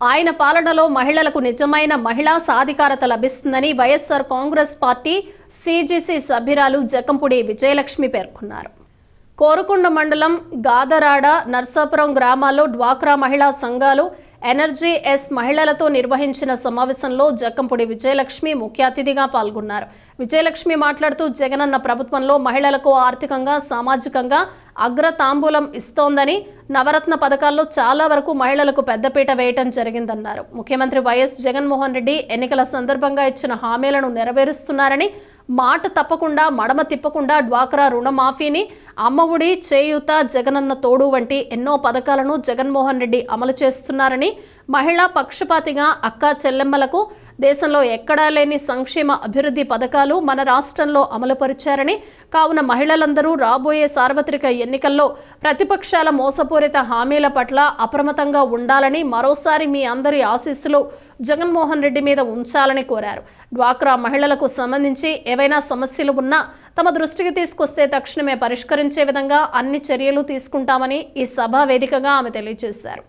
ఆయన పాలనలో మహిళలకు నిజమైన మహిళా సాధికారత లభిస్తుందని వైఎస్ఆర్ కాంగ్రెస్ పార్టీ సిజిసి సభ్యురాలు జకంపుడి విజయలక్ష్మి పేర్కొన్నారు. కోరుకొండ మండలం గాదరాడ, నర్సాపురం గ్రామాల్లో డ్వాక్రా మహిళా సంఘాలు ఎనర్జీ ఎస్ మహిళలతో నిర్వహించిన సమావేశంలో జకంపుడి విజయలక్ష్మి ముఖ్య అతిథిగా పాల్గొన్నారు. విజయలక్ష్మి మాట్లాడుతూ జగనన్న ప్రభుత్వంలో మహిళలకు ఆర్థికంగా, సామాజికంగా అగ్రతాంబూలం ఇస్తోందని, నవరత్న పథకాల్లో చాలా వరకు మహిళలకు పెద్దపీట వేయటం జరిగిందన్నారు. ముఖ్యమంత్రి వైఎస్ జగన్మోహన్ రెడ్డి ఎన్నికల సందర్భంగా ఇచ్చిన హామీలను నెరవేరుస్తున్నారని, మాట తప్పకుండా మడమ తిప్పకుండా డ్వాక్రా రుణమాఫీని, అమ్మఒడి, చేయూత, జగనన్న తోడు వంటి ఎన్నో పథకాలను జగన్మోహన్ రెడ్డి అమలు చేస్తున్నారని, మహిళా పక్షపాతిగా అక్కా చెల్లెమ్మలకు దేశంలో ఎక్కడా లేని సంక్షేమ అభివృద్ధి పథకాలు మన రాష్ట్రంలో అమలుపరిచారని, కావున మహిళలందరూ రాబోయే సార్వత్రిక ఎన్నికల్లో ప్రతిపక్షాల మోసపూరిత హామీల పట్ల అప్రమత్తంగా ఉండాలని, మరోసారి మీ అందరి ఆశీస్సులు జగన్మోహన్ రెడ్డి మీద ఉంచాలని కోరారు. డ్వాక్రా మహిళలకు సంబంధించి ఏవైనా సమస్యలు ఉన్నా తమ దృష్టికి తీసుకొస్తే తక్షణమే పరిష్కరించే విధంగా అన్ని చర్యలు తీసుకుంటామని ఈ సభా వేదికగా ఆమె తెలియజేశారు.